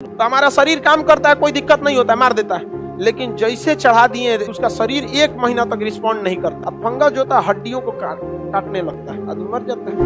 तो हमारा शरीर काम करता है, कोई दिक्कत नहीं होता है, मार देता है। लेकिन जैसे चढ़ा दिए उसका शरीर 1 महीना तक रिस्पॉन्ड नहीं करता। अब फंगस जो होता है हड्डियों को काटने लगता है, आदमी मर जाता है।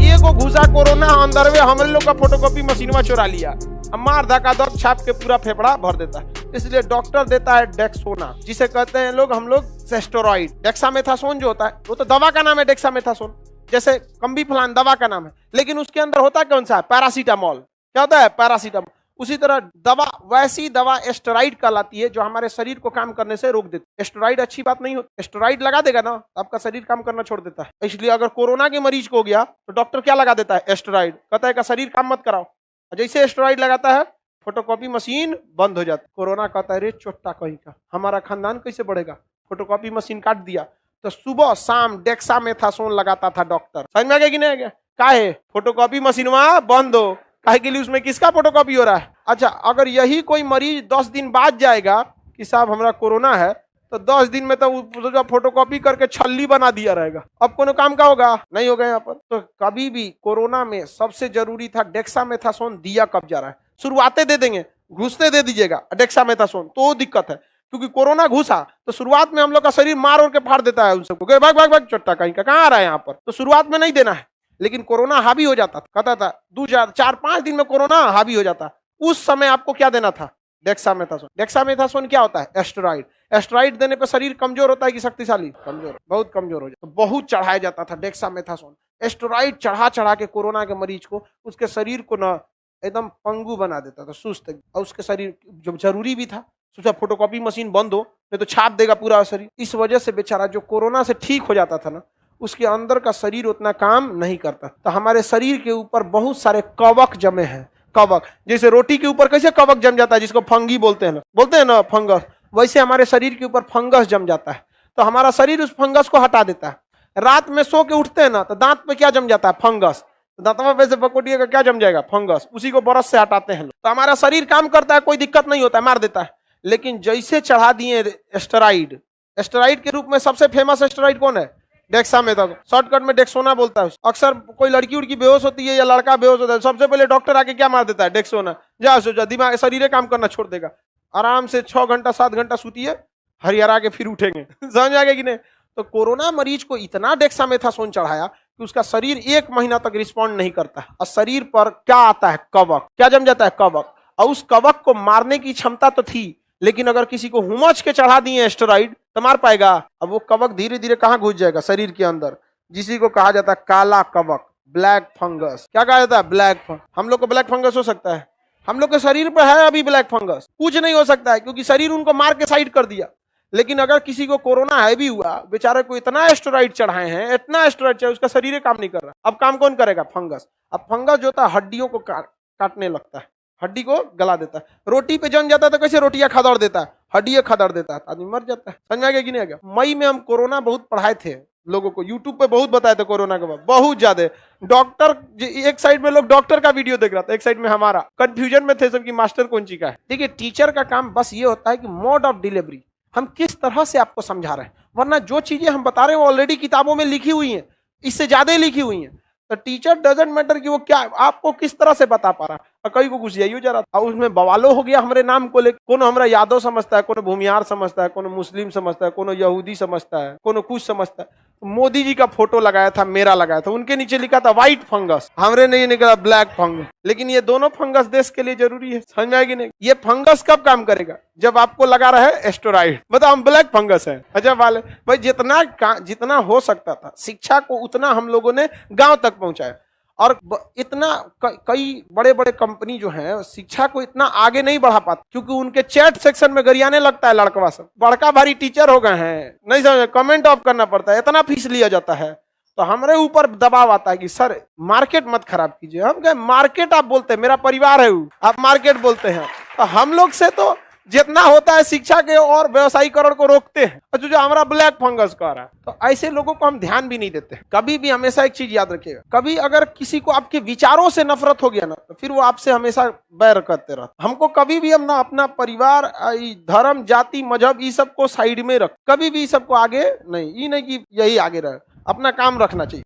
ये को घुसा कोरोना अंदर में हम लोग का फोटोकॉपी मशीनवा चुरा लिया, मार धक्का दर्द छाप के पूरा फेफड़ा भर देता है। इसलिए डॉक्टर देता है डेक्सोना, जिसे कहते हैं हम लोग स्टेरॉइड। डेक्सामेथासोन जो होता है वो तो दवा का नाम है, डेक्सामेथासोन जैसे कम्बी फलान दवा का नाम है, लेकिन उसके अंदर होता है कौन सा? पैरासीटामोल। क्या होता है? पैरासीटामोल। उसी तरह दवा, वैसी दवा एस्टेरॉइड कहलाती है जो हमारे शरीर को काम करने से रोक देती है। एस्टेरॉइड अच्छी बात नहीं होती, एस्टेरॉइड लगा देगा ना आपका शरीर काम करना छोड़ देता है। इसलिए अगर कोरोना के मरीज को हो गया तो डॉक्टर क्या लगा देता है? एस्टेरॉइड। कहता है का शरीर काम मत कराओ, जैसे एस्टेरॉइड लगाता है फोटोकॉपी मशीन बंद हो जाती है। कोरोना कहता है रे चोट्टा कहीं का, हमारा खानदान कैसे बढ़ेगा? फोटोकॉपी मशीन काट दिया। तो सुबह शाम डेक्सामेथासोन लगाता था डॉक्टर। समझ में आ गया कि नहीं आ गया? काहे? फोटोकॉपी मशीन वहां बंद हो, काहे के लिए? उसमें किसका फोटोकॉपी हो रहा है? अच्छा, अगर यही कोई मरीज 10 दिन बाद जाएगा कि साहब हमरा कोरोना है, तो 10 दिन में तो फोटोकॉपी करके छल्ली बना दिया रहेगा। अब कोनो काम का होगा? नहीं होगा यहाँ पर। तो कभी भी कोरोना में सबसे जरूरी था डेक्सामेथासोन दिया कब जा रहा है। शुरुआते दे देंगे, घुसते दे दीजिएगा डेक्सामेथासोन, तो दिक्कत है। क्योंकि कोरोना घुसा तो शुरुआत में हम लोग का शरीर मार और के फाड़ देता है उन सबको, भाग भाग भाग चट्टा कहीं का, कहाँ आ रहा है यहाँ पर। तो शुरुआत में नहीं देना है। लेकिन कोरोना हावी हो जाता था, कहता था 4-5 दिन में कोरोना हावी हो जाता, उस समय आपको क्या देना था? डेक्सामेथासोन। डेक्सामेथासोन क्या होता है? एस्टेरॉइड। एस्टेरॉइड देने पर शरीर कमजोर होता है कि शक्तिशाली? कमजोर, बहुत कमजोर हो जाता। तो बहुत चढ़ाया जाता था डेक्सामेथासोन। एस्टेरॉइड चढ़ा चढ़ा के कोरोना के मरीज को, उसके शरीर को ना एकदम पंगु बना देता था, सुस्त। और उसके शरीर जो जरूरी भी था, सोचा फोटोकॉपी मशीन बंद हो नहीं तो छाप देगा पूरा शरीर। इस वजह से बेचारा जो कोरोना से ठीक हो जाता था ना, उसके अंदर का शरीर उतना काम नहीं करता। तो हमारे शरीर के ऊपर बहुत सारे कवक जमे हैं। कवक, जैसे रोटी के ऊपर कैसे कवक जम जाता है जिसको फंगी बोलते हैं ना फंगस, वैसे हमारे शरीर के ऊपर फंगस जम जाता है। तो हमारा शरीर उस फंगस को हटा देता है। रात में सो के उठते हैं ना तो दांत पे क्या जम जाता है? फंगस। दांतवा पे से पकोटिएगा, क्या जम जाएगा? फंगस। उसी को ब्रश से हटाते हैं। तो हमारा शरीर काम करता है, कोई दिक्कत नहीं होता है, मार देता है। लेकिन जैसे चढ़ा दिए एस्टेरॉइड, एस्टेरॉइड के रूप में सबसे फेमस एस्टेरॉइड कौन है? डेक्सामेथासोन, शॉर्टकट में डेक्सोना बोलता है। अक्सर कोई लड़की उड़की बेहोश होती है या लड़का बेहोश होता है, सबसे पहले डॉक्टर आके क्या मार देता है? डेक्सोना। जा सोचा दिमाग शरीर काम करना छोड़ देगा। आराम से 6 घंटा 7 घंटा सूतिए, हरिहरा के फिर उठेंगे। समझ आ गया कि नहीं? तो कोरोना मरीज को इतना डेक्सामेथासोन चढ़ाया कि उसका शरीर 1 महीना तक रिस्पॉन्ड नहीं करता। और शरीर पर क्या आता है? कवक। क्या जम जाता है? कवक। और उस कवक को मारने की क्षमता तो थी, लेकिन अगर किसी को हुमच के चढ़ा दिए एस्टेरॉइड तो मार पाएगा? अब वो कवक धीरे धीरे कहाँ घुस जाएगा? शरीर के अंदर, जिसी को कहा जाता है काला कवक, ब्लैक फंगस। क्या कहा जाता है? Black fungus. हम लोग को ब्लैक फंगस हो सकता है? हम लोग के शरीर पर है अभी ब्लैक फंगस? कुछ नहीं हो सकता है, क्योंकि शरीर उनको मार के साइड कर दिया। लेकिन अगर किसी को कोरोना है भी हुआ, बेचारे को इतना एस्टेरॉइड चढ़ाए हैं, इतना एस्टेरॉइड चढ़ाए, उसका शरीर काम नहीं कर रहा। अब काम कौन करेगा? फंगस। अब फंगस जो होता है हड्डियों को काटने लगता है, हड्डी को गला देता है। रोटी पे जम जाता है तो कैसे रोटियां खदड़ देता है? हड्डियां खदड़ देता है, आदमी मर जाता है। समझ में आ गया कि नहीं आ गया? मई में हम कोरोना बहुत पढ़ाए थे लोगों को, यूट्यूब पे बहुत बताए थे कोरोना के बाद, बहुत ज्यादा। डॉक्टर, एक साइड में लोग डॉक्टर का वीडियो देख रहा था, एक साइड में हमारा। कंफ्यूजन में थे सबकी मास्टर कौन सी का है। देखिए, टीचर का काम बस ये होता है कि मोड ऑफ डिलीवरी हम किस तरह से आपको समझा रहे हैं, वरना जो चीजें हम बता रहे हैं वो ऑलरेडी किताबों में लिखी हुई हैं, इससे ज्यादा ही लिखी हुई हैं। तो टीचर डजंट मैटर कि वो क्या आपको किस तरह से बता पा रहा है। कई को कुछ यही हो जा रहा था, उसमें बवालो हो गया हमारे नाम को लेकर। कोनो हमारा यादव समझता है, कोनो भूमियार समझता है, कोनो मुस्लिम समझता है, कोनो यहूदी समझता है, कोनो कुछ समझता है। तो मोदी जी का फोटो लगाया था, मेरा लगाया था, उनके नीचे लिखा था व्हाइट फंगस, हमरे नहीं निकला ब्लैक फंगस। लेकिन ये दोनों फंगस देश के लिए जरूरी है, समझ में आएगी नहीं? ये फंगस कब काम करेगा? जब आपको लगा रहा है एस्टेरॉइड। बताओ, हम ब्लैक फंगस है। अच्छा वाले भाई, जितना हो सकता था शिक्षा को उतना हम लोगों ने गांव तक पहुंचाया। और इतना कई बड़े बड़े कंपनी जो है शिक्षा को इतना आगे नहीं बढ़ा पाते, क्योंकि उनके चैट सेक्शन में गरियाने लगता है लड़कवा सब, बड़का भारी टीचर हो गए हैं, नहीं समझ, कमेंट ऑफ करना पड़ता है, इतना फीस लिया जाता है। तो हमारे ऊपर दबाव आता है कि सर मार्केट मत खराब कीजिए। हम कहे मार्केट आप बोलते हैं, मेरा परिवार है वो, आप मार्केट बोलते हैं। तो हम लोग से तो जितना होता है शिक्षा के और व्यवसायीकरण को रोकते हैं, जो हमारा ब्लैक फंगस का रहा है। तो ऐसे लोगों को हम ध्यान भी नहीं देते। कभी भी हमेशा एक चीज याद रखिएगा, कभी अगर किसी को आपके विचारों से नफरत हो गया ना, तो फिर वो आपसे हमेशा बैर करते रहते। हमको कभी भी हम ना अपना परिवार, धर्म, जाति, मजहब, ये सब को साइड में रख, कभी भी सबको आगे नहीं, ये नहीं कि यही आगे रहे, अपना काम रखना चाहिए।